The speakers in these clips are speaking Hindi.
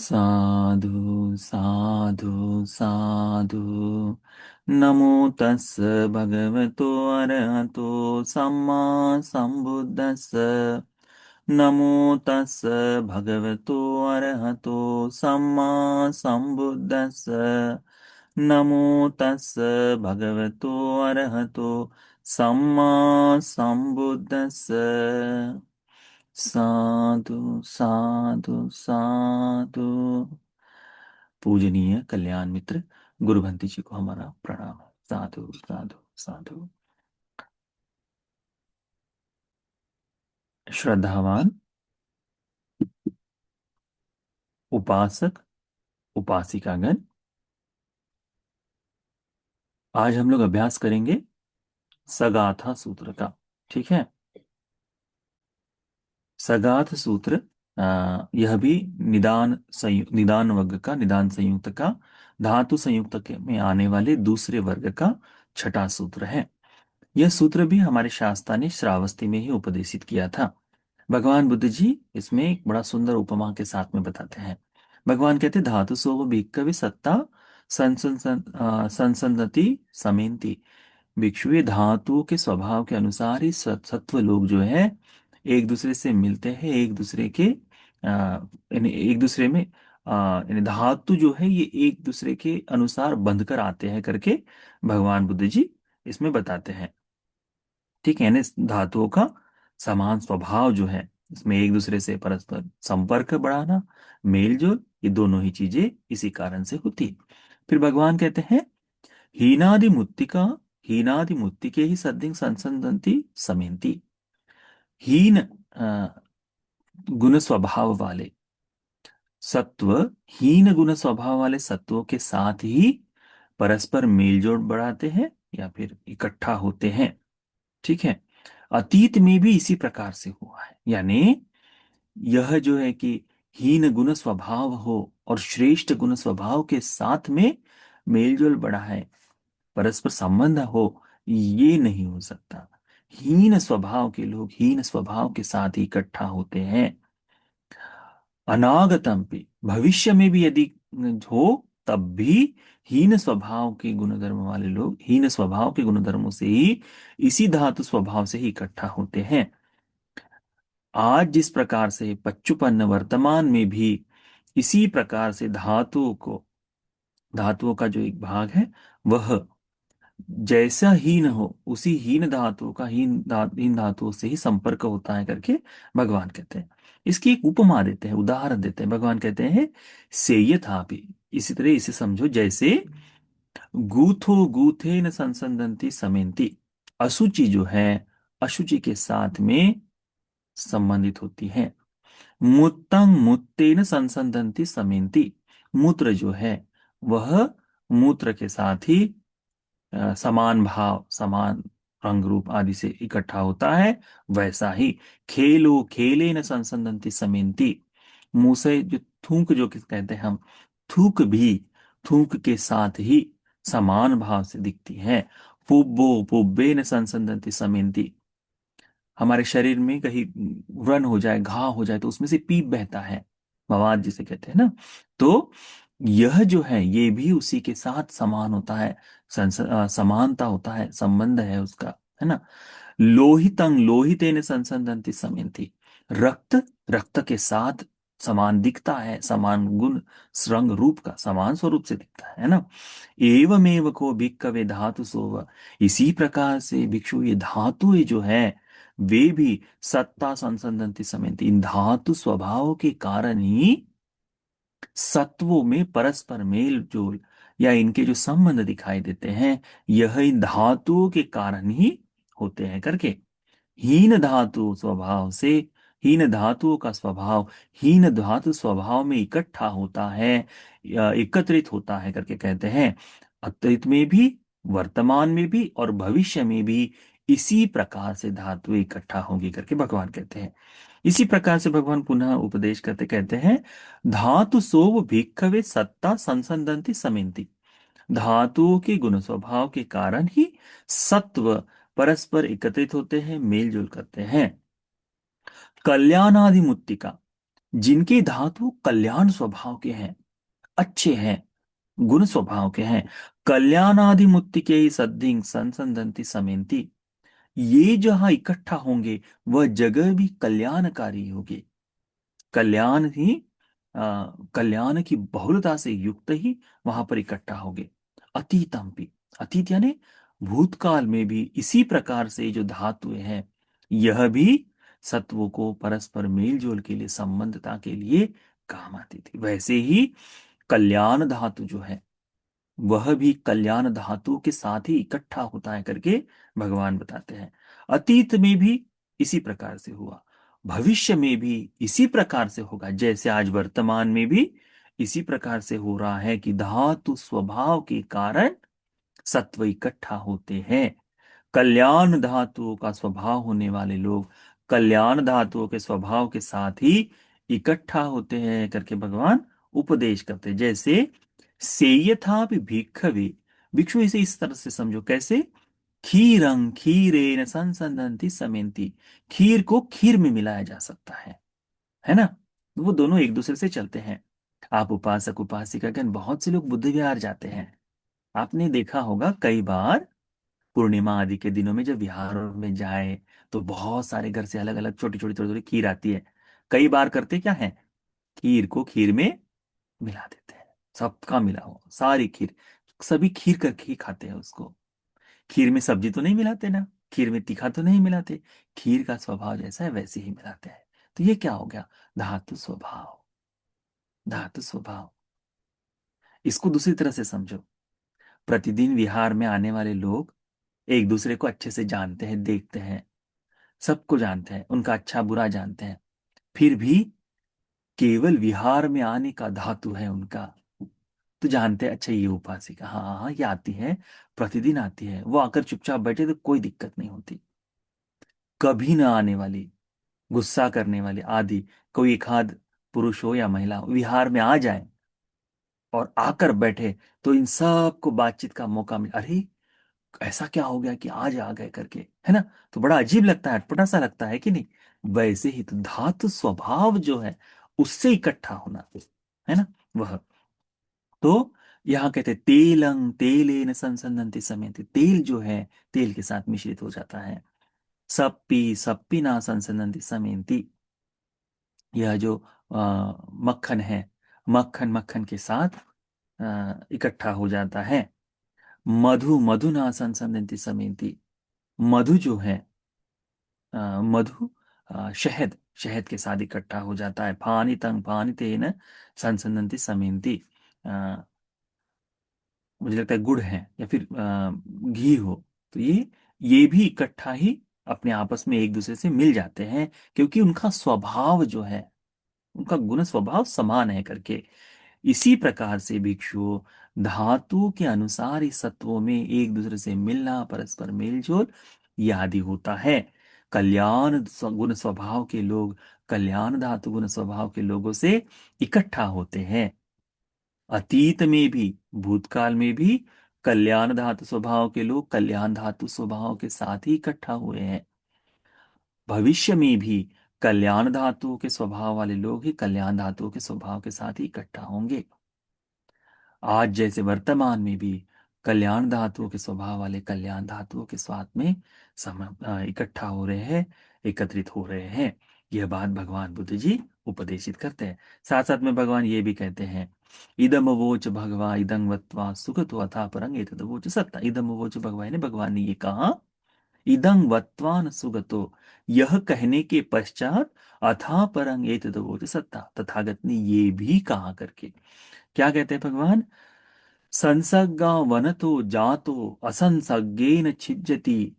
साधु साधु साधु। नमो तस् भगवतो अरहतो सम्मा संबुद्धस्स। नमो तस् भगवतो अरहतो सम्मा संबुद्धस्स। नमो तस् भगवतो अरहतो सम्मा संबुद्धस्स। साधु साधु साधु। पूजनीय कल्याण मित्र गुरुभंती जी को हमारा प्रणाम है। साधु साधु साधु। श्रद्धावान उपासक उपासिकागण, आज हम लोग अभ्यास करेंगे सगाथा सूत्र का। ठीक है। सगाथ सूत्र यह भी निदान वर्ग का, निदान संयुक्त का, धातु संयुक्त में आने वाले दूसरे वर्ग का छठा सूत्र है। यह सूत्र भी हमारे शास्त्रा ने श्रावस्ती में ही उपदेशित किया था। भगवान बुद्ध जी इसमें एक बड़ा सुंदर उपमा के साथ में बताते हैं। भगवान कहते धातु सोव भिक्खवे सत्ता संसंदति समेंति। भिक्षु, ये धातुओं के स्वभाव के अनुसार ही सत्व लोग जो है एक दूसरे से मिलते हैं, एक दूसरे के एक दूसरे में यानी धातु जो है ये एक दूसरे के अनुसार बंध कर आते हैं करके भगवान बुद्ध जी इसमें बताते हैं। ठीक है। यानी धातुओं का समान स्वभाव जो है, इसमें एक दूसरे से परस्पर संपर्क बढ़ाना, मेल जोल, ये दोनों ही चीजें इसी कारण से होती है। फिर भगवान कहते हैं हीनादि मुत्तिका, हीनादि मुत्तिके ही सद्दिंग संसंदंती समेंती। हीन गुण स्वभाव वाले सत्व, हीन गुण स्वभाव वाले सत्वों के साथ ही परस्पर मेलजोल बढ़ाते हैं या फिर इकट्ठा होते हैं। ठीक है। अतीत में भी इसी प्रकार से हुआ है। यानी यह जो है कि हीन गुण स्वभाव हो और श्रेष्ठ गुण स्वभाव के साथ में मेलजोल बढ़ा है, परस्पर संबंध हो, ये नहीं हो सकता। हीन स्वभाव के लोग हीन स्वभाव के साथ ही इकट्ठा होते हैं। अनागतम भी, भविष्य में भी यदि हो तब भी हीन स्वभाव के गुणधर्म वाले लोग हीन स्वभाव के गुणधर्मों से ही, इसी धातु स्वभाव से ही इकट्ठा होते हैं। आज जिस प्रकार से पच्चुपन्न वर्तमान में भी इसी प्रकार से धातुओं का जो एक भाग है वह जैसा हीन हो, उसी हीन धातुओं का हीन धातुओं से ही संपर्क होता है करके भगवान कहते हैं। इसकी एक उपमा देते हैं, उदाहरण देते हैं। भगवान कहते हैं सेयथापि, इसी तरह इसे समझो जैसे गूथो गूथे न संसंदंती समेंती। अशुचि जो है अशुचि के साथ में संबंधित होती है। मूत्रं मूत्तेन संसंदंती समेंती। मूत्र जो है वह मूत्र के साथ ही समान भाव, समान रंग रूप आदि से इकट्ठा होता है। वैसा ही खेलो खेले न संसंदंती समेंती। मुंह से जो थूक जो किस कहते हैं हम, थूक भी थूक के साथ ही समान भाव से दिखती है। पुब्बो पुब्बे न संसंदंती समेंती। हमारे शरीर में कहीं व्रण हो जाए, घाव हो जाए तो उसमें से पीप बहता है, मवाद जिसे कहते हैं ना। तो यह जो है ये भी उसी के साथ समान होता है, समानता होता है, संबंध है उसका, है ना। लोहितंग लोहितेन संसंदंति समयंती। रक्त रक्त के साथ समान दिखता है, समान गुण रंग रूप का समान स्वरूप से दिखता है ना। एवमेव को भिक्खवे धातु सोव। इसी प्रकार से भिक्षु ये धातु जो है वे भी सत्ता संसंदंति समयंती, इन धातु स्वभाव के कारण ही सत्वों में परस्पर मेल जोल या इनके जो संबंध दिखाई देते हैं यह इन धातुओं के कारण ही होते हैं करके। हीन धातु स्वभाव से, हीन धातुओं का स्वभाव हीन धातु स्वभाव में इकट्ठा होता है या एकत्रित होता है करके कहते हैं। अतीत में भी, वर्तमान में भी और भविष्य में भी इसी प्रकार से धातु इकट्ठा होगी करके भगवान कहते हैं। इसी प्रकार से भगवान पुनः उपदेश करते कहते हैं धातु सोव भिक्खवे सत्ता संसंदंति समेंति। धातुओं के गुण स्वभाव के कारण ही सत्व परस्पर एकत्रित होते हैं, मेल जोल करते हैं। कल्याणादि मुत्तिका, जिनके धातु कल्याण स्वभाव के हैं, अच्छे हैं, गुण स्वभाव के हैं। कल्याणादि मुत्तिके सद्धिं संसंदंति समेंति, ये जहां इकट्ठा होंगे वह जगह भी कल्याणकारी होगी। कल्याण ही कल्याण की बहुलता से युक्त ही वहां पर इकट्ठा होंगे। अतीतम भी, अतीत यानी भूतकाल में भी इसी प्रकार से जो धातुएं हैं, यह भी सत्वों को परस्पर मेल जोल के लिए, संबंधता के लिए काम आती थी। वैसे ही कल्याण धातु जो है वह भी कल्याण धातु के साथ ही इकट्ठा होता है करके भगवान बताते हैं। अतीत में भी इसी प्रकार से हुआ, भविष्य में भी इसी प्रकार से होगा, जैसे आज वर्तमान में भी इसी प्रकार से हो रहा है कि धातु स्वभाव के कारण सत्व इकट्ठा होते हैं। कल्याण धातुओं का स्वभाव होने वाले लोग कल्याण धातुओं के स्वभाव के साथ ही इकट्ठा होते हैं करके भगवान उपदेश करते हैं। जैसे सेयथा भी भिक्खवे, भिक्षु इसे इस तरह से समझो, कैसे? खीरं खीरेन संसंदंति समेंति, खीर को खीर में मिलाया जा सकता है ना? वो दोनों एक दूसरे से चलते हैं। आप उपासक उपासिका के बहुत से लोग बुद्ध विहार जाते हैं। आपने देखा होगा कई बार पूर्णिमा आदि के दिनों में जब विहारों में जाए तो बहुत सारे घर से अलग अलग छोटी छोटी थोड़ी थोड़ी खीर आती है। कई बार करते क्या है, खीर को खीर में मिला देते हैं, सबका मिला हो सारी खीर, सभी खीर करके ही खाते हैं उसको। खीर में सब्जी तो नहीं मिलाते ना, खीर में तीखा तो नहीं मिलाते, खीर का स्वभाव जैसा है वैसे ही मिलाते हैं। तो ये क्या हो गया? धातु स्वभाव, धातु स्वभाव। इसको दूसरी तरह से समझो, प्रतिदिन विहार में आने वाले लोग एक दूसरे को अच्छे से जानते हैं, देखते हैं, सबको जानते हैं, उनका अच्छा बुरा जानते हैं, फिर भी केवल विहार में आने का धातु है उनका, तो जानते हैं अच्छा ये उपासिका, हाँ हाँ ये आती है, प्रतिदिन आती है, वो आकर चुपचाप बैठे तो कोई दिक्कत नहीं होती। कभी ना आने वाली, गुस्सा करने वाली आदि कोई एक आध पुरुष हो या महिला हो, विहार में आ जाए और आकर बैठे तो इन सबको बातचीत का मौका मिले। अरे ऐसा क्या हो गया कि आज आ गए करके, है ना? तो बड़ा अजीब लगता है, अटपटा सा लगता है कि नहीं? वैसे ही तो धातु स्वभाव जो है उससे इकट्ठा होना, है ना? वह तो यहाँ कहते हैं तेलंग तेलेन संसंदंति समेत, तेल जो है तेल के साथ मिश्रित हो जाता है। सप्पी सप्पीना संसंदंति समेंति, यह जो मक्खन है, मक्खन मक्खन के साथ इकट्ठा हो जाता है। मधु मधुना संसंदंति समेंति, मधु जो है मधु शहद शहद के साथ इकट्ठा हो जाता है। फानी तंग फानी तेन संसंदंति समेंति, मुझे लगता है गुड़ है या फिर घी हो, तो ये भी इकट्ठा ही अपने आपस में एक दूसरे से मिल जाते हैं, क्योंकि उनका स्वभाव जो है, उनका गुण स्वभाव समान है करके। इसी प्रकार से भिक्षु धातु के अनुसार इस सत्वों में एक दूसरे से मिलना, परस्पर मेलजोल ये आदि होता है। गुण स्वभाव के लोग कल्याण धातु गुण स्वभाव के लोगों से इकट्ठा होते हैं। अतीत में भी, भूतकाल में भी कल्याण धातु स्वभाव के लोग कल्याण धातु स्वभाव के साथ ही इकट्ठा हुए हैं। भविष्य में भी कल्याण धातुओं के स्वभाव वाले लोग ही कल्याण धातुओं के स्वभाव के साथ ही इकट्ठा होंगे। आज जैसे वर्तमान में भी कल्याण धातुओं के स्वभाव वाले कल्याण धातुओं के साथ में इकट्ठा हो रहे हैं, एकत्रित हो रहे हैं। यह बात भगवान बुद्ध जी उपदेशित करते हैं। साथ साथ में भगवान ये भी कहते हैं, इदम वोच भगवा इदं वत्वा सुखतो अथा परं एतद वोच सत्ता। इदम वोच भगवा ने भगवान ने ये कहा, इदं वत्वान सुगतो, यह कहने के पश्चात अथा परं एतद वोच सत्ता, तथागत ने ये भी कहा करके। क्या कहते हैं भगवान? संसर्गा वनतो जातो असंसर्गेन छिज्जति,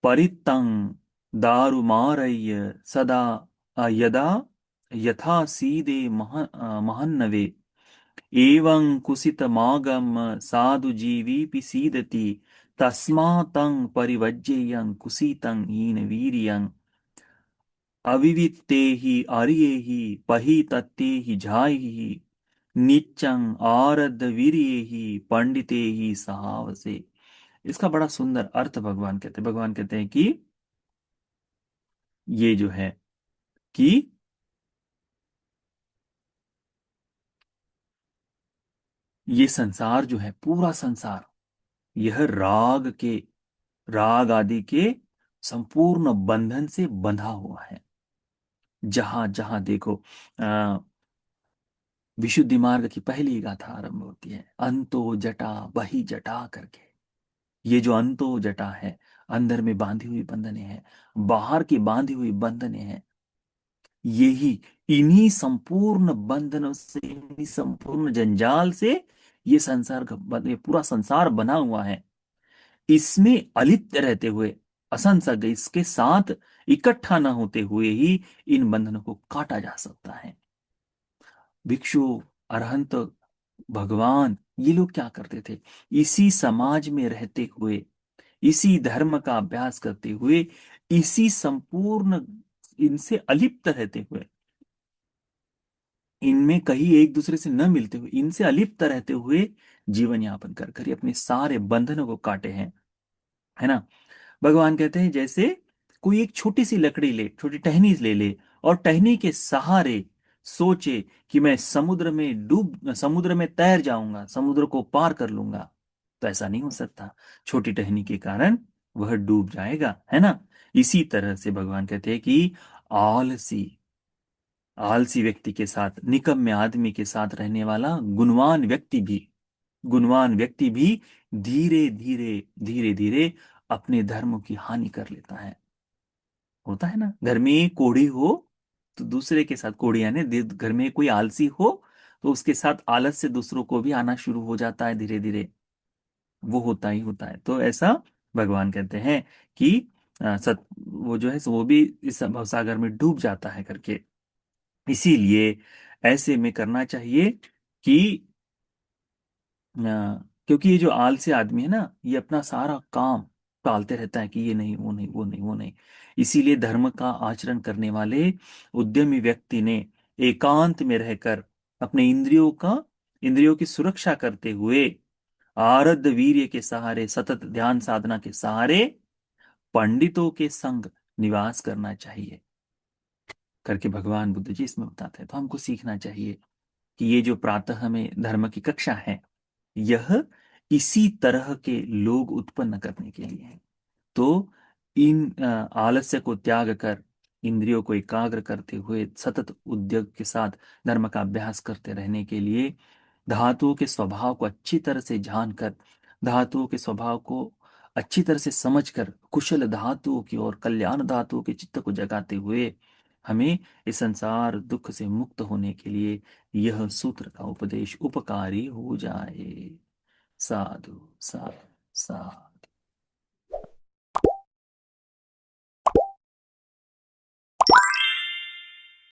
परितं दारुमारय्य सदा यदा यथा सीदे महन्नवे, एवं कुसितमागम साधु जीवीपि सीदति, तस्मातं परिवज्येयं कुसितं हीन वीर्यं, अविवित्ते ही आर्ये ही पही तत्ते ही झाई ही, नीचं आरद वीर्ये ही पंडिते ही सहावसे। इसका बड़ा सुंदर अर्थ भगवान कहते हैं। भगवान कहते हैं कि ये जो है कि ये संसार जो है, पूरा संसार, यह राग आदि के संपूर्ण बंधन से बंधा हुआ है। जहां जहां देखो, आ, विशुद्धि मार्ग की पहली गाथा आरंभ होती है, अंतो जटा बही जटा करके। ये जो अंतो जटा है, अंदर में बांधी हुई बंधने हैं, बाहर की बांधी हुई बंधने हैं, यही, इन्हीं संपूर्ण बंधनों से, इन्हीं संपूर्ण जंजाल से ये ये पूरा संसार बना हुआ है। इसमें अलिप्त रहते हुए, असंसर्ग, इसके साथ इकट्ठा न होते हुए ही इन बंधनों को काटा जा सकता है। भिक्षु, अरहंत, भगवान, ये लोग क्या करते थे? इसी समाज में रहते हुए, इसी धर्म का अभ्यास करते हुए, इसी संपूर्ण, इनसे अलिप्त रहते हुए, इनमें कहीं एक दूसरे से न मिलते हुए, इनसे अलिप्त रहते हुए जीवन यापन कर कर अपने सारे बंधनों को काटे हैं, है ना। भगवान कहते हैं जैसे कोई एक छोटी सी लकड़ी ले, छोटी टहनी ले ले, और टहनी के सहारे सोचे कि मैं समुद्र में तैर जाऊंगा, समुद्र को पार कर लूंगा, तो ऐसा नहीं हो सकता। छोटी टहनी के कारण वह डूब जाएगा, है ना। इसी तरह से भगवान कहते हैं कि आलसी आलसी व्यक्ति के साथ, निकम्मे आदमी के साथ रहने वाला गुणवान व्यक्ति भी धीरे धीरे, धीरे धीरे अपने धर्म की हानि कर लेता है। होता है ना, घर में कोढ़ी हो तो दूसरे के साथ, कोढ़ी यानी घर में कोई आलसी हो तो उसके साथ आलस से दूसरों को भी आना शुरू हो जाता है धीरे धीरे। वो होता ही होता है। तो ऐसा भगवान कहते हैं कि वो जो है वो भी इस भवसागर में डूब जाता है करके। इसीलिए ऐसे में करना चाहिए कि क्योंकि ये जो आलसी आदमी है ना, ये अपना सारा काम टालते रहता है कि ये नहीं, वो नहीं, वो नहीं, वो नहीं। इसीलिए धर्म का आचरण करने वाले उद्यमी व्यक्ति ने एकांत में रहकर अपने इंद्रियों की सुरक्षा करते हुए, आरब्ध वीर्य के सहारे, सतत ध्यान साधना के सहारे, पंडितों के संग निवास करना चाहिए करके भगवान बुद्ध जी इसमें बताते हैं। तो हमको सीखना चाहिए कि ये जो प्रातः हमें धर्म की कक्षा है, यह इसी तरह के लोग उत्पन्न करने के लिए है। तो इन आलस्य को त्याग कर, इंद्रियों को एकाग्र करते हुए, सतत उद्योग के साथ धर्म का अभ्यास करते रहने के लिए, धातुओं के स्वभाव को अच्छी तरह से जानकर, धातुओं के स्वभाव को अच्छी तरह से समझकर, कुशल धातुओं की और कल्याण धातुओं के चित्त को जगाते हुए, हमें इस संसार दुख से मुक्त होने के लिए यह सूत्र का उपदेश उपकारी हो जाए। साधु साधु साधु।